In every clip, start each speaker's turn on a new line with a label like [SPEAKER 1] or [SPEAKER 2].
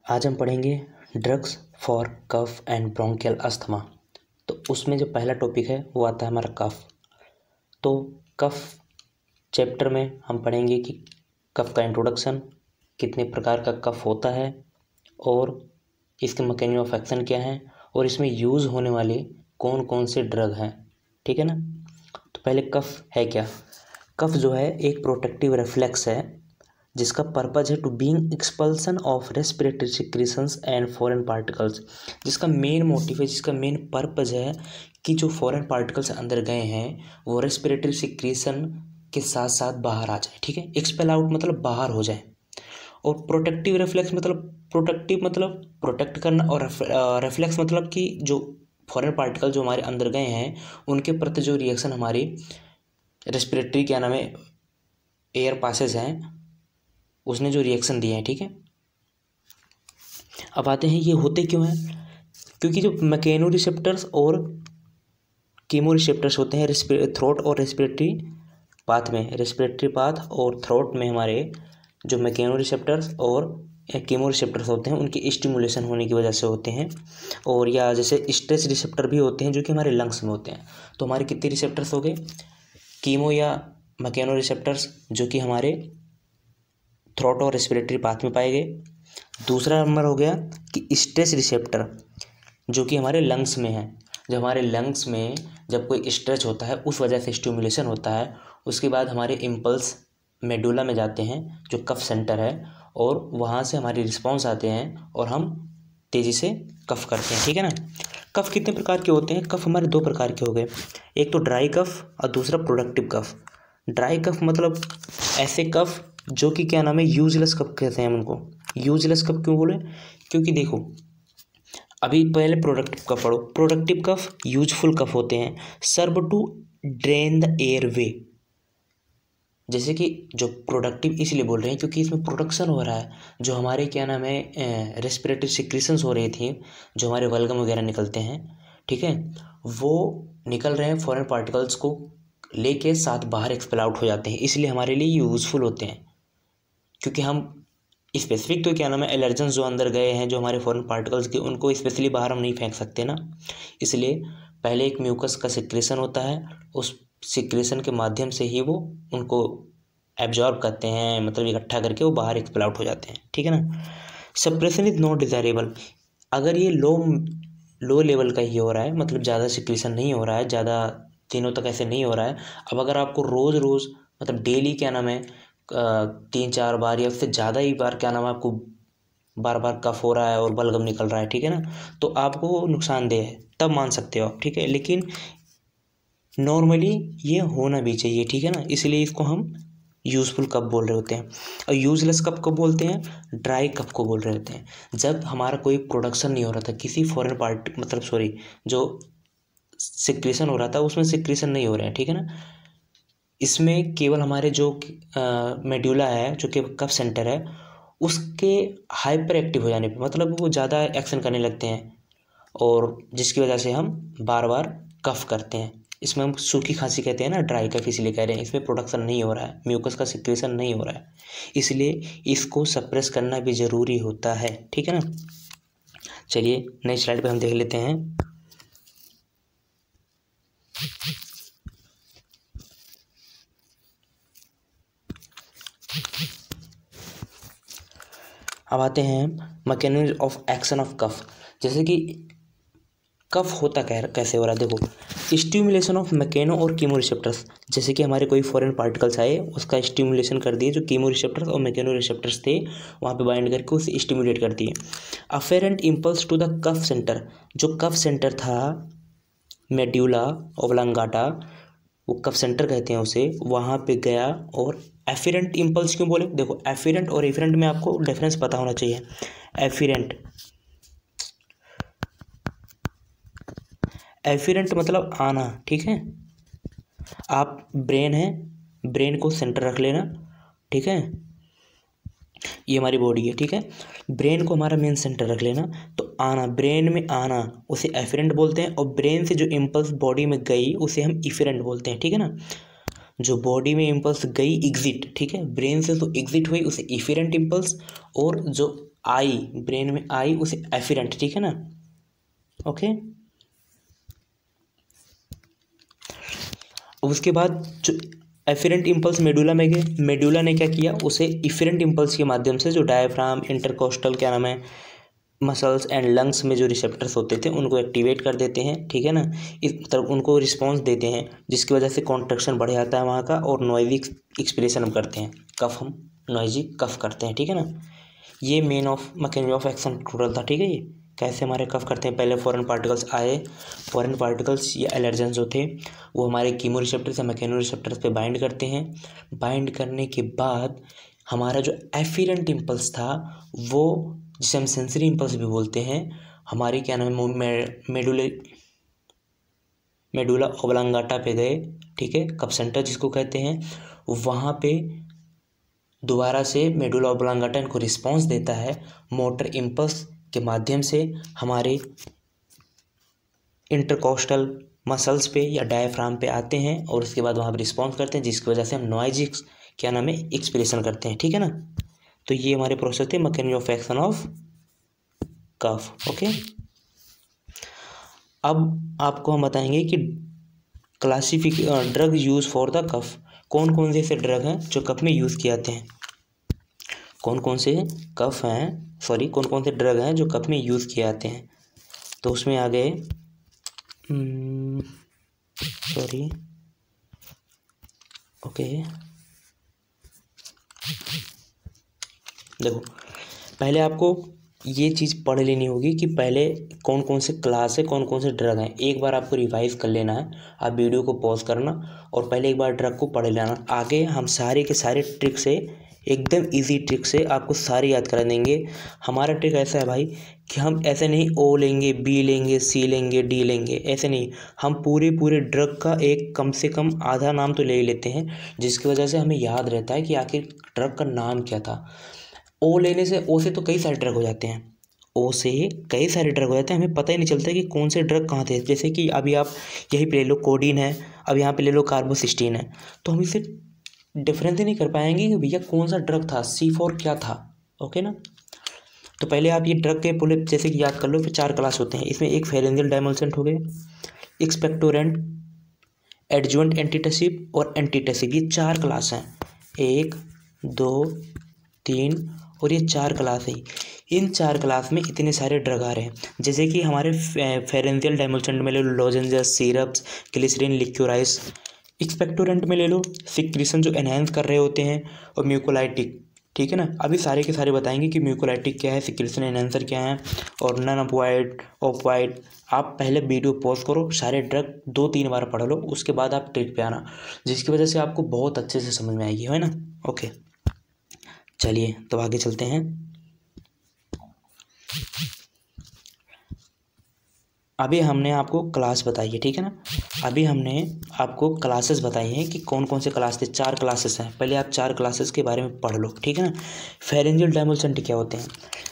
[SPEAKER 1] आज हम पढ़ेंगे drugs for cough and bronchial asthma. तो उसमें जो पहला टॉपिक है वो आता है हमारा कफ। तो कफ चैप्टर में हम पढ़ेंगे कि कफ का इंट्रोडक्शन, कितने प्रकार का कफ होता है और इसके मैकेनिज्म ऑफ एक्शन क्या है और इसमें यूज़ होने वाले कौन कौन से ड्रग हैं। ठीक है ना। तो पहले कफ है क्या। कफ जो है एक प्रोटेक्टिव रिफ्लेक्स है जिसका पर्पज है to being expulsion of respiratory secretions and foreign particles. जिसका मेन मोटिव है, जिसका मेन पर्पज है कि जो फॉरेन पार्टिकल्स अंदर गए हैं वो रेस्पिरेटरी सिक्रीशन के साथ साथ बाहर आ जाए। ठीक है। एक्सपेल आउट मतलब बाहर हो जाए। और प्रोटेक्टिव रिफ्लेक्स मतलब प्रोटेक्ट करना, और रिफ्लेक्स मतलब कि जो फॉरेन पार्टिकल जो हमारे अंदर गए हैं उनके प्रति जो रिएक्शन हमारी रेस्पिरेटरी क्या नाम है एयर पासेज हैं उसने जो रिएक्शन दिए हैं। ठीक है। अब आते हैं ये होते क्यों हैं। क्योंकि जो मैकेनो रिसेप्टर्स और कीमो रिसेप्टर्स होते हैं थ्रोट और रेस्पिरेटरी पाथ में, रेस्पिरेटरी पाथ और थ्रोट में हमारे जो मैकेनो रिसेप्टर्स और कीमो रिसेप्टर्स होते हैं उनकी स्टिमुलेशन होने की वजह से होते हैं। और या जैसे स्ट्रेस रिसेप्टर भी होते हैं जो कि हमारे लंग्स में होते हैं। तो हमारे कितने रिसेप्टर्स हो गए, कीमो या मैकेनो रिसेप्टर्स जो कि हमारे थ्रोट और रेस्पिरेटरी पाथ में पाए गए। दूसरा नंबर हो गया कि स्ट्रेस रिसेप्टर जो कि हमारे लंग्स में है। जब हमारे लंग्स में जब कोई स्ट्रेच होता है उस वजह से स्टिमुलेशन होता है, उसके बाद हमारे इम्पल्स मेडुला में जाते हैं जो कफ सेंटर है और वहाँ से हमारी रिस्पॉन्स आते हैं और हम तेज़ी से कफ करते हैं। ठीक है ना। कफ कितने प्रकार के होते हैं। कफ हमारे दो प्रकार के हो गए, एक तो ड्राई कफ और दूसरा प्रोडक्टिव कफ। ड्राई कफ मतलब ऐसे कफ जो कि क्या नाम है यूजलेस कफ कहते हैं हम उनको। यूजलेस कफ क्यों बोले, क्योंकि देखो अभी पहले प्रोडक्टिव कफ पढ़ो। प्रोडक्टिव कफ यूजफुल कफ होते हैं, सर्व टू ड्रेन द एयर वे। जैसे कि जो प्रोडक्टिव इसलिए बोल रहे हैं क्योंकि इसमें प्रोडक्शन हो रहा है, जो हमारे क्या नाम है रेस्पिरेटरी सिक्रीशंस हो रही थी, जो हमारे वल्गम वगैरह निकलते हैं, ठीक है, वो निकल रहे हैं फॉरेन पार्टिकल्स को लेके साथ बाहर एक्सपेल आउट हो जाते हैं, इसलिए हमारे लिए यूज़फुल होते हैं। क्योंकि हम स्पेसिफिक तो क्या नाम है एलर्जेंस जो अंदर गए हैं जो हमारे फॉरेन पार्टिकल्स के, उनको स्पेशली बाहर हम नहीं फेंक सकते ना, इसलिए पहले एक म्यूकस का सिक्रेशन होता है, उस सिक्रेशन के माध्यम से ही वो उनको एब्जॉर्ब करते हैं, मतलब इकट्ठा करके वो बाहर एक्सपेल आउट हो जाते हैं। ठीक है ना। Suppression is not desirable. अगर ये लो लेवल का ही हो रहा है, मतलब ज़्यादा सिक्रेशन नहीं हो रहा है, ज़्यादा दिनों तक ऐसे नहीं हो रहा है। अब अगर आपको रोज़ रोज़ मतलब डेली क्या नाम है 3-4 बार या उससे ज़्यादा ही बार क्या नाम है आपको बार बार कफ हो रहा है और बलगम निकल रहा है, ठीक है ना, तो आपको नुकसानदेह है, तब मान सकते हो आप। ठीक है। लेकिन नॉर्मली ये होना भी चाहिए। ठीक है ना। इसलिए इसको हम यूज़फुल कप बोल रहे होते हैं। और यूजलेस कप को बोलते हैं, ड्राई कप को बोल रहे होते हैं, जब हमारा कोई प्रोडक्शन नहीं हो रहा था किसी फॉरेन पार्ट मतलब सॉरी जो सिक्रेशन हो रहा था उसमें सिक्रेशन नहीं हो रहे हैं। ठीक है ना। इसमें केवल हमारे जो मेड्यूला है जो कि कफ सेंटर है उसके हाइपर एक्टिव हो जाने पे, मतलब वो ज़्यादा एक्शन करने लगते हैं और जिसकी वजह से हम बार बार कफ करते हैं। इसमें हम सूखी खांसी कहते हैं ना, ड्राई कफ इसलिए कह रहे हैं, इसमें प्रोडक्शन नहीं हो रहा है, म्यूकस का सिक्रेशन नहीं हो रहा है, इसलिए इसको सप्रेस करना भी ज़रूरी होता है। ठीक है ना। चलिए नेक्स्ट स्लाइड पे हम देख लेते हैं। अब आते हैं मैकेनिज्म ऑफ एक्शन ऑफ कफ। जैसे कि कफ होता कैसे हो रहा है, देखो स्टिमुलेशन ऑफ मैकेनो और कीमो रिसेप्टर्स। जैसे कि हमारे कोई फॉरेन पार्टिकल्स आए उसका स्टिमुलेशन कर दिए, जो कीमो रिसेप्टर्स और मैकेनो रिसेप्टर्स थे वहाँ पे बाइंड करके उसे स्टिमुलेट कर दिए। Afferent impulse to the cough centre, जो कफ सेंटर था मेड्यूला ओब्लांगाटा, वो कफ सेंटर कहते हैं उसे, वहाँ पे गया। और एफिरेंट इम्पल्स क्यों बोले, देखो एफिरेंट और एफिरेंट में आपको डिफरेंस पता होना चाहिए। एफिरेंट मतलब आना। ठीक है। आप ब्रेन है, ब्रेन को सेंटर रख लेना। ठीक है। ये हमारी बॉडी है। ठीक है। ब्रेन को हमारा मेन सेंटर रख लेना, तो आना, ब्रेन में आना उसे एफिरेंट बोलते हैं, और ब्रेन से जो इम्पल्स बॉडी में गई उसे हम इफिरेंट बोलते हैं। ठीक है ना। जो बॉडी में इम्पल्स गई एग्जिट, ठीक है, ब्रेन से तो एग्जिट हुई उसे इफिरेंट इम्पल्स, और जो आई, ब्रेन में आई, उसे एफिरेंट, ठीक है ना, ओके। उसके बाद जो एफिरेंट इम्पल्स मेडुला में गए, मेडुला ने क्या किया, उसे इफेरेंट इम्पल्स के माध्यम से जो डायफ्राम, इंटरकोस्टल क्या नाम है, मसल्स एंड लंग्स में जो रिसेप्टर्स होते थे उनको एक्टिवेट कर देते हैं, ठीक है ना, इस तरफ उनको रिस्पॉन्स देते हैं, जिसकी वजह से कॉन्ट्रैक्शन बढ़ जाता है वहाँ का, और नॉइजी एक्सप्रेशन हम करते हैं, कफ, हम नॉइजी कफ करते हैं, ठीक है ना। ये main of mechanism of action total था, ठीक है। ये कैसे हमारे कफ करते हैं, पहले फॉरेन पार्टिकल्स आए, फॉरेन पार्टिकल्स या एलर्जेंस जो थे वो हमारे कीमो रिसेप्टर्स या मैकेनो रिसेप्टर्स पे बाइंड करते हैं। बाइंड करने के बाद हमारा जो एफिरेंट इम्पल्स था वो, जिसे हम सेंसरी इम्पल्स भी बोलते हैं, हमारी क्या नाम है, मेडुला ओब्लांगाटा पे गए, ठीक है, कफ सेंटर जिसको कहते हैं, वहाँ पे दोबारा से मेडुला ओब्लांगाटा इनको रिस्पॉन्स देता है मोटर इम्पल्स के माध्यम से हमारे इंटरकोस्टल मसल्स पे या डायफ्राम पे आते हैं, और उसके बाद वहाँ पर रिस्पॉन्स करते हैं, जिसकी वजह से हम नॉइजी क्या नाम है, एक्सप्रेशन करते हैं, ठीक है ना। तो ये हमारे प्रोसेस थे mechanism of action of cough, okay. अब आपको हम बताएंगे कि drug use for the cough, कौन कौन से ऐसे ड्रग हैं जो कफ में यूज़ किए जाते हैं, कौन कौन से कौन कौन से ड्रग हैं जो कफ में यूज़ किए जाते हैं। तो उसमें आ गए देखो, पहले आपको ये चीज़ पढ़ लेनी होगी कि पहले कौन कौन से क्लास है, कौन कौन से ड्रग हैं, एक बार आपको रिवाइज कर लेना है। आप वीडियो को पॉज करना और पहले एक बार ड्रग को पढ़ लेना। आगे हम सारे के सारे ट्रिक से, एकदम इजी ट्रिक से आपको सारे याद करा देंगे। हमारा ट्रिक ऐसा है भाई कि हम ऐसे नहीं ओ लेंगे, बी लेंगे, सी लेंगे, डी लेंगे, ऐसे नहीं, हम पूरे ड्रग का एक कम से कम आधा नाम तो ले ही लेते हैं, जिसकी वजह से हमें याद रहता है कि आखिर ड्रग का नाम क्या था। ओ लेने से, ओ से तो कई सारे ड्रग हो जाते हैं, ओ से कई सारे ड्रग हो जाते हैं, हमें पता ही नहीं चलता कि कौन से ड्रग कहाँ थे। जैसे कि अभी आप यही पे ले लो कोडीन है, अब यहाँ पे ले लो कार्बोसिस्टीन है, तो हम इसे डिफरेंस ही नहीं कर पाएंगे कि भैया कौन सा ड्रग था, C4 क्या था, ओके ना। तो पहले आप ये ड्रग के पूरे जैसे कि याद कर लो, फिर 4 क्लास होते हैं इसमें। एक फेरेंजियल डाइमल्सेंट हो गए, एक्सपेक्टोरेंट, एडजुवेंट एंटीटसिव और एंटीटसिव, ये 4 क्लास हैं, 1 2 3 और ये 4 क्लास है। इन 4 क्लास में इतने सारे ड्रग आ रहे हैं, जैसे कि हमारे फेरेंजियल डाइमल्सेंट में ले लो लोजेंजेस, सिरप्स, ग्लिसरीन, लिक्योराइस। एक्सपेक्टोरेंट में ले लो सिक्रीशन जो एनहेंस कर रहे होते हैं, और म्यूकोलाइटिक, ठीक है ना। अभी सारे के सारे बताएंगे कि म्यूकोलाइटिक क्या है, सिक्रीशन एनहेंसर क्या है, और नन ऑपोइड। आप पहले वीडियो पॉज करो, सारे ड्रग 2-3 बार पढ़ लो, उसके बाद आप ट्रिक पे आना, जिसकी वजह से आपको बहुत अच्छे से समझ में आएगी, है ना, ओके। चलिए तो आगे चलते हैं। अभी हमने आपको क्लास बताई है, ठीक है ना। अभी हमने आपको क्लासेस बताई हैं कि कौन कौन से क्लास थे। 4 क्लासेस हैं, पहले आप 4 क्लासेस के बारे में पढ़ लो, ठीक है ना। फेरेंजियल डाइमल्सेंट क्या होते हैं,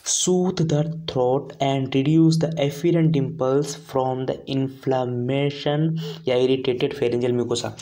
[SPEAKER 1] soothe the throat and reduce the afferent impulse from the inflammation या इरिटेटेड फेरेंजियल म्यूकोसा।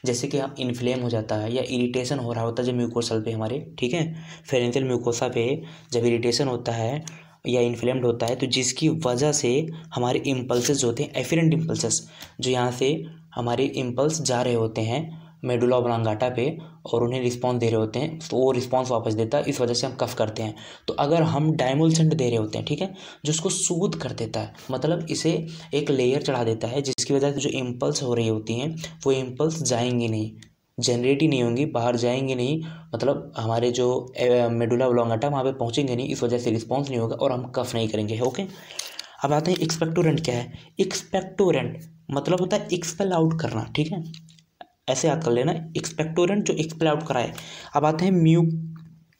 [SPEAKER 1] जैसे कि आप इन्फ्लेम हो जाता है या इरिटेशन हो रहा होता है जब म्यूकोसल पे हमारे, ठीक है, फेरेंजियल म्यूकोसा पे जब इरिटेशन होता है या इन्फ्लेम्ड होता है, तो जिसकी वजह से हमारे इम्पल्सेस होते हैं, एफिरेंट इम्पल्सेस, जो यहाँ से हमारे इम्पल्स जा रहे होते हैं मेडुला ओब्लांगाटा पे और उन्हें रिस्पॉन्स दे रहे होते हैं, तो वो रिस्पॉन्स वापस देता है, इस वजह से हम कफ करते हैं। तो अगर हम डाइमल्सेंट दे रहे होते हैं, ठीक है, जो उसको सूद कर देता है, मतलब इसे एक लेयर चढ़ा देता है, जिसकी वजह से जो इम्पल्स हो रही होती हैं वो इम्पल्स जाएंगी नहीं, जनरेट ही नहीं होंगी, बाहर जाएंगे नहीं, मतलब हमारे जो मेडुला ओब्लांगाटा वहाँ पे पहुँचेंगे नहीं, इस वजह से रिस्पॉन्स नहीं होगा और हम कफ नहीं करेंगे, ओके। अब आते हैं एक्सपेक्टोरेंट क्या है। एक्सपेक्टोरेंट मतलब होता है एक्सपेल आउट करना, ठीक है, ऐसे याद कर लेना, एक्सपेक्टोरेंट जो एक्सपेल आउट करा है। अब आते हैं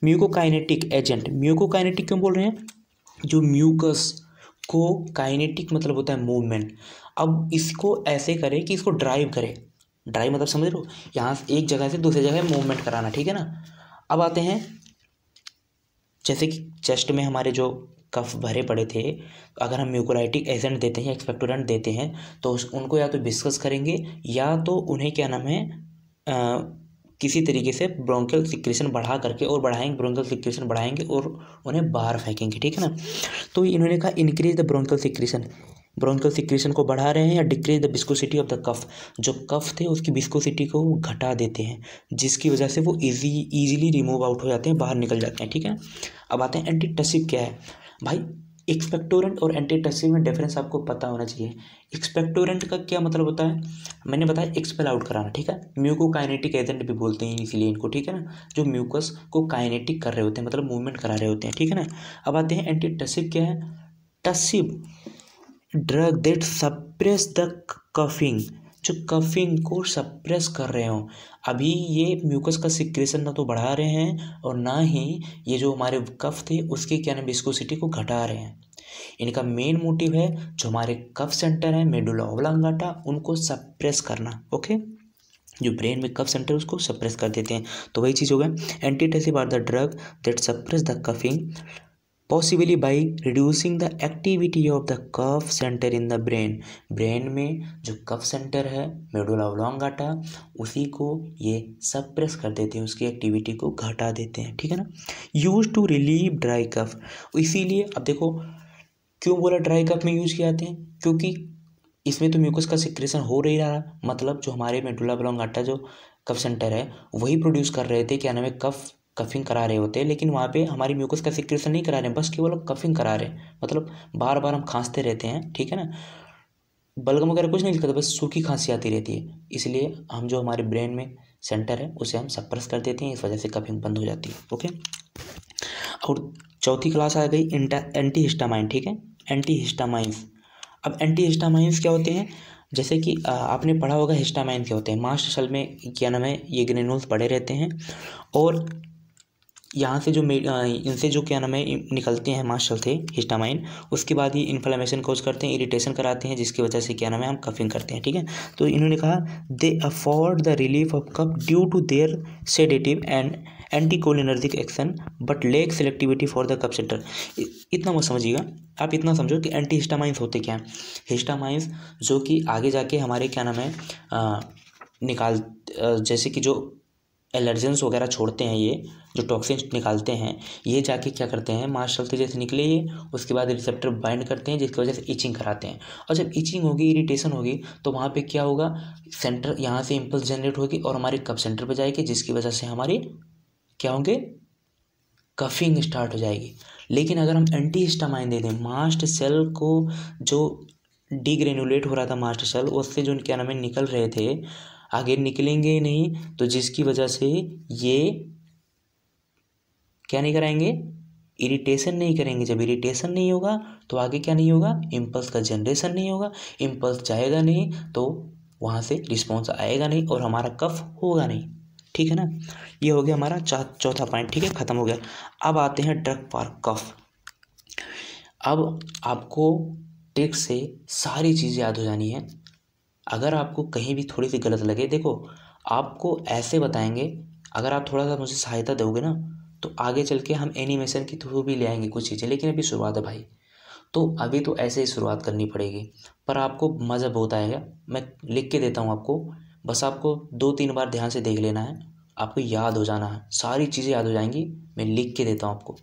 [SPEAKER 1] म्यूकोकाइनेटिक एजेंट। म्यूकोकाइनेटिक क्यों बोल रहे हैं, जो म्यूकस को काइनेटिक मतलब होता है मूवमेंट। अब इसको ऐसे करे कि इसको ड्राइव करे, ड्राइव मतलब समझ रहे हो, यहाँ से एक जगह से दूसरी जगह मूवमेंट कराना, ठीक है ना। अब आते हैं, जैसे कि चेस्ट में हमारे जो कफ भरे पड़े थे, अगर हम म्यूकोलाइटिक एजेंट देते हैं, एक्सपेक्टोरेंट देते हैं, तो उनको या तो डिस्कस करेंगे या तो उन्हें क्या नाम है किसी तरीके से ब्रोंकियल सिक्रेशन बढ़ा करके और बढ़ाएंगे, ब्रोंकियल सिक्रेशन बढ़ाएंगे और उन्हें बाहर फेंकेंगे, ठीक है ना। तो इन्होंने कहा increase the bronchial secretion, bronchial secretion को बढ़ा रहे हैं या decrease the viscosity of the cough, जो कफ थे उसकी विस्कोसिटी को घटा देते हैं, जिसकी वजह से वो इजीली रिमूव आउट हो जाते हैं, बाहर निकल जाते हैं, ठीक है। अब आते हैं एंटीटसिव क्या है भाई। एक्सपेक्टोरेंट और एंटीटसिव में डिफरेंस आपको पता होना चाहिए। एक्सपेक्टोरेंट का क्या मतलब होता है, मैंने बताया एक्सपेल आउट कराना, ठीक है। म्यूकोकाइनेटिक एजेंट भी बोलते हैं इसीलिए इनको, ठीक है ना, जो म्यूकस को काइनेटिक कर रहे होते हैं, मतलब मूवमेंट करा रहे होते हैं, ठीक है ना। अब आते हैं एंटीटसिव क्या है। Tussive drug that suppress the coughing, जो कफिंग को सप्रेस कर रहे हो। अभी ये म्यूकस का सिक्रेशन ना तो बढ़ा रहे हैं और ना ही ये जो हमारे कफ थे उसके क्या नाम विस्कोसिटी को घटा रहे हैं। इनका मेन मोटिव है जो हमारे कफ सेंटर है मेडुला ऑब्लांगाटा उनको सप्रेस करना, ओके। जो ब्रेन में कफ सेंटर उसको सप्रेस कर देते हैं, तो वही चीज़ हो गया। Antitussive are the drug that suppress the coughing possibly by reducing the activity of the cough centre in the brain. Brain में जो कफ सेंटर है मेडुला ऑब्लांगाटा उसी को ये सप्रेस कर देते हैं, उसकी एक्टिविटी को घटा देते हैं, ठीक है ना। Use to relieve dry cough, इसीलिए अब देखो क्यों बोला ड्राई कफ में यूज किए जाते हैं, क्योंकि इसमें तो म्यूकस का सिक्रेशन हो नहीं रहा, मतलब जो हमारे मेडुला ऑब्लांगाटा जो कफ सेंटर है वही प्रोड्यूस कर रहे थे, क्या नाम है, कफिंग करा रहे होते हैं, लेकिन वहाँ पे हमारी म्यूकस का सिक्रेशन नहीं करा रहे हैं, बस केवल कफिंग करा रहे हैं, मतलब बार बार हम खांसते रहते हैं, ठीक है ना। बलगम वगैरह कुछ नहीं लिखा था, बस सूखी खांसी आती रहती है, इसलिए हम जो हमारे ब्रेन में सेंटर है उसे हम सप्रेस कर देते हैं, इस वजह से कफिंग बंद हो जाती है, ओके। और चौथी क्लास आ गई एंटी हिस्टामाइन, ठीक है, एंटी हिस्टामाइंस। अब एंटी हिस्टामाइंस क्या होते हैं, जैसे कि आपने पढ़ा होगा हिस्टामाइन क्या होते हैं। मास्ट सेल में क्या नाम है ये ग्रेन्यूल्स पड़े रहते हैं और यहाँ से जो इनसे जो क्या नाम है निकलते हैं मास्ट सेल से हिस्टामाइन, उसके बाद ही इन्फ्लेमेशन कोज करते हैं, इरिटेशन कराते हैं, जिसकी वजह से क्या नाम है हम कफिंग करते हैं, ठीक है। तो इन्होंने कहा they afford the relief of cough due to their sedative and anticholinergic action but lack selectivity for the cough centre. इतना मत समझिएगा, आप इतना समझो कि एंटी हिस्टामाइंस होते क्या हैं। हिस्टामाइंस जो कि आगे जाके हमारे क्या नाम है जैसे कि जो एलर्जेंस वगैरह छोड़ते हैं, ये जो टॉक्सिन्स निकालते हैं, ये जाके क्या करते हैं मास्ट सेल से जैसे निकले ये, उसके बाद रिसेप्टर बाइंड करते हैं, जिसकी वजह से इचिंग कराते हैं। और जब इचिंग होगी, इरिटेशन होगी, तो वहाँ पे क्या होगा, सेंटर यहाँ से इम्पल्स जनरेट होगी और हमारे कफ सेंटर पे जाएगी, जिसकी वजह से हमारी क्या होंगे, कफिंग स्टार्ट हो जाएगी। लेकिन अगर हम एंटी हिस्टामाइन दे दें, मास्ट सेल को जो डिग्रेनुलेट हो रहा था मास्ट सेल, उससे जो क्या नाम है निकल रहे थे, आगे निकलेंगे नहीं, तो जिसकी वजह से ये क्या नहीं कराएंगे, इरिटेशन नहीं करेंगे। जब इरिटेशन नहीं होगा तो आगे क्या नहीं होगा, इम्पल्स का जनरेशन नहीं होगा, इम्पल्स जाएगा नहीं तो वहाँ से रिस्पॉन्स आएगा नहीं और हमारा कफ होगा नहीं, ठीक है ना। ये हो गया हमारा चौथा पॉइंट, ठीक है, ख़त्म हो गया। अब आते हैं ड्रग फॉर कफ। अब आपको ट्रिक से सारी चीज़ें याद हो जानी है। अगर आपको कहीं भी थोड़ी सी गलत लगे, देखो आपको ऐसे बताएंगे, अगर आप थोड़ा सा मुझे सहायता दोगे ना तो आगे चल के हम एनिमेशन के थ्रू भी ले आएंगे कुछ चीज़ें, लेकिन अभी शुरुआत है भाई, तो अभी तो ऐसे ही शुरुआत करनी पड़ेगी, पर आपको मज़ा बहुत आएगा। मैं लिख के देता हूँ आपको, बस आपको 2-3 बार ध्यान से देख लेना है, आपको याद हो जाना है, सारी चीज़ें याद हो जाएंगी, मैं लिख के देता हूँ आपको।